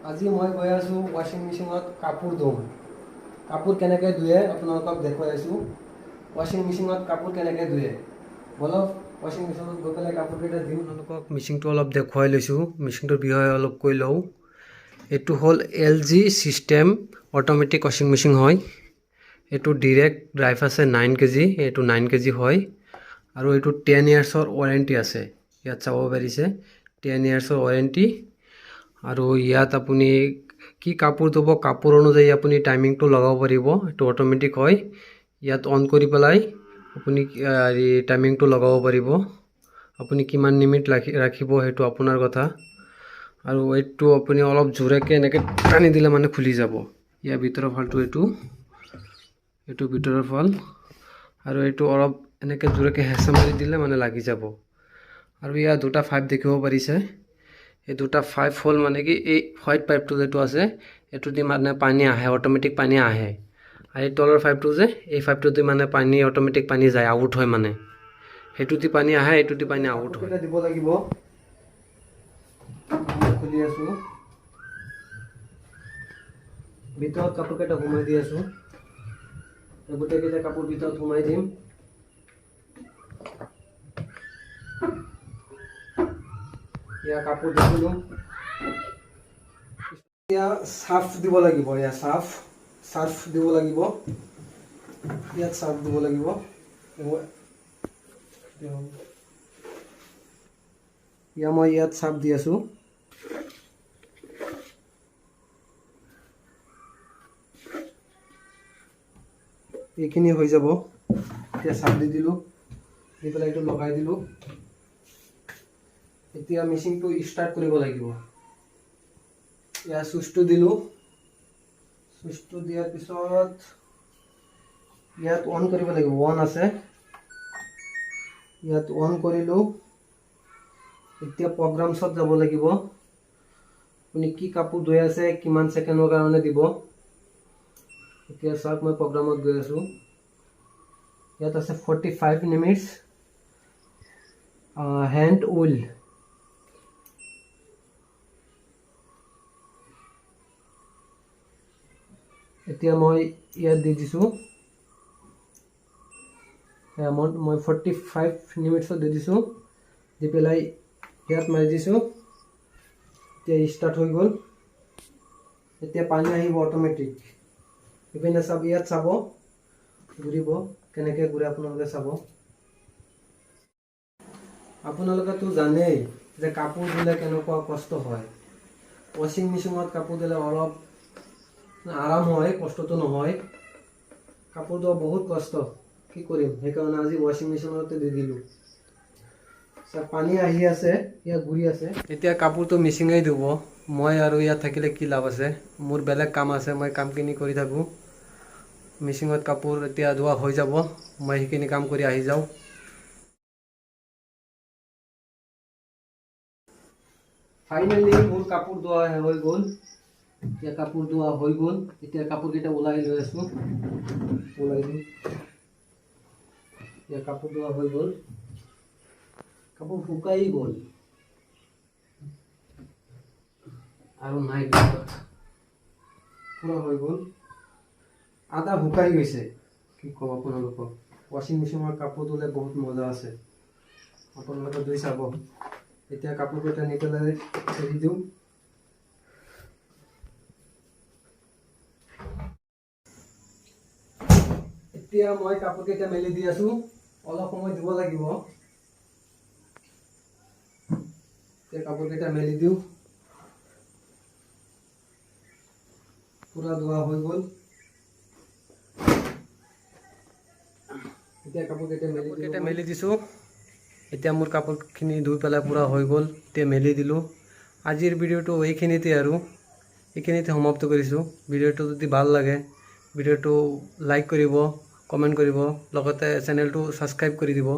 আজি মই গৈ আছোঁ ৱাশ্বিং মেচিনত কাপোৰ ধুম। কাপোৰ কেনেকৈ ধুৱে আপোনালোকক দেখুৱাই আছোঁ। ৱাশ্বিং মেচিনত কাপোৰ কেনেকৈ ধুৱে বলক ৱাশ্বিং মেচিনত গৈ পেলাই কাপোৰকেইটা দিওঁ। আপোনালোকক মেচিনটো অলপ দেখুৱাই লৈছোঁ, মেচিনটোৰ বিষয়ে অলপ কৈ লওঁ। এইটো হ'ল LG চিষ্টেম অট'মেটিক ৱাশ্বিং মেচিন হয়। এইটো ডিৰেক্ট ড্ৰাইভ আছে 9 kg, এইটো 9 kg হয় আৰু এইটো 10 yearsৰ ৱাৰেণ্টি আছে। ইয়াত চাব পাৰিছে 10 yearsৰ ৱাৰেণ্টি। আৰু ইয়াত আপুনি কি কাপোৰ ধুব কাপোৰ অনুযায়ী আপুনি টাইমিংটো লগাব পাৰিব। এইটো অট'মেটিক হয়। ইয়াত অন কৰি পেলাই আপুনি টাইমিংটো লগাব পাৰিব। আপুনি কিমান লিমিট ৰাখিব সেইটো আপোনাৰ কথা। আৰু এইটো আপুনি অলপ জোৰেকৈ এনেকৈ টানি দিলে মানে খুলি যাব। ইয়াৰ ভিতৰৰ ফালটো এইটো ভিতৰৰ ফাল আৰু এইটো অলপ এনেকৈ জোৰেকৈ হেঁচা মাৰি দিলে মানে লাগি যাব। আৰু ইয়াৰ দুটা পাইপ দেখিব পাৰিছে। এই দুটা পাইপ হ'ল মানে কি এই হোৱাইট পাইপটো যেটো আছে এইটো দি মানে পানী আহে, অট'মেটিক পানী আহে। আৰু এই তলৰ পাইপটো যে এই পাইপটো দি মানে পানী অট'মেটিক পানী যায়, আউট হয় মানে। সেইটো দি পানী আহে, এইটো দি পানী আউট হয়। দিব লাগিব। খুলি আছোঁ, ভিতৰত কাপোৰকেইটা সোমাই দি আছোঁ। গোটেইকেইটা কাপোৰ ভিতৰত সোমাই দিম। ইয়াৰ কাপোৰ দিছিলোঁ। এতিয়া চাৰ্ফ দিব লাগিব। ইয়াৰ চাৰ্ফ দিব লাগিব। ইয়াত চাৰ্ফ দিব লাগিব। মই ইয়াত চাৰ্ফ দি আছোঁ। এইখিনি হৈ যাব। এতিয়া চাৰ্ফ দি দিলোঁ, দি পেলাই এইটো লগাই দিলোঁ। এতিয়া মেচিনটো ষ্টাৰ্ট কৰিব লাগিব। ইয়াৰ চুইচটো দিলোঁ। চুইচটো দিয়াৰ পিছত ইয়াত অন কৰিব লাগিব। অন আছে, ইয়াত অন কৰিলোঁ। এতিয়া প্ৰগ্ৰামছত যাব লাগিব। আপুনি কি কাপোৰ ধুই আছে, কিমান ছেকেণ্ডৰ কাৰণে দিব। এতিয়া চাওক মই প্ৰগ্ৰামত গৈ আছোঁ। ইয়াত আছে 45 minutes হেণ্ড উইল। এতিয়া মই ইয়াত দি দিছোঁ। মই 45 minutesত দি দিছোঁ। দি পেলাই ইয়াত মাৰি দিছোঁ। এতিয়া ষ্টাৰ্ট হৈ গ'ল। এতিয়া পানী আহিব অট'মেটিক। ইপিনে চাব, ইয়াত চাব, ঘূৰিব কেনেকৈ ঘূৰে আপোনালোকে চাব। আপোনালোকেতো জানেই যে কাপোৰ ধুলে কেনেকুৱা কষ্ট হয়। ৱাশ্বিং মেচিনত কাপোৰ ধুলে অলপ আৰাম হয়, কষ্টটো নহয়। কাপোৰ ধোৱা বহুত কষ্ট, কি কৰিম, সেইকাৰণে আজি ৱাশ্বিং মেচিনতে দি দিলোঁ। পানী আহি আছে, ইয়াত ঘূৰি আছে। এতিয়া কাপোৰটো মেচিনেই ধুব। মই আৰু ইয়াত থাকিলে কি লাভ আছে। মোৰ বেলেগ কাম আছে, মই কামখিনি কৰি থাকোঁ। মেচিনত কাপোৰ এতিয়া ধোৱা হৈ যাব, মই সেইখিনি কাম কৰি আহি যাওঁ। ফাইনেলি মোৰ কাপোৰ ধোৱা হৈ গ'ল। এতিয়া কাপোৰ ধোৱা হৈ গ'ল। এতিয়া কাপোৰকেইটা ওলাই লৈ আছোঁ, ওলাই দিম। এতিয়া কাপোৰ ধোৱা হৈ গ'ল, কাপোৰ শুকাই গ'ল আৰু নাই, পুৰা হৈ গ'ল, আধা শুকাই গৈছে। কি ক'ম আপোনালোকক, ৱাশ্বিং মেচিনৰ কাপোৰ ধুলে বহুত মজা আছে। আপোনালোকে ধুই চাব। এতিয়া কাপোৰকেইটা নি পেলাই এৰি দিওঁ। এতিয়া মই কাপোৰকেইটা মেলি দি আছোঁ, অলপ সময় দিব লাগিব। এতিয়া কাপোৰকেইটা মেলি দিওঁ। পুৰা ধোৱা হৈ গ'ল। এতিয়া কাপোৰকেইটা মেলি দিছোঁ। এতিয়া মোৰ কাপোৰখিনি ধুই পেলাই পুৰা হৈ গ'ল। এতিয়া মেলি দিলোঁ। আজিৰ ভিডিঅ'টো এইখিনিতে আৰু এইখিনিতে সমাপ্ত কৰিছোঁ। ভিডিঅ'টো যদি ভাল লাগে ভিডিঅ'টো লাইক কৰিব, কমেণ্ট কৰিব, লগতে চেনেলটো ছাবস্ক্ৰাইব কৰি দিব।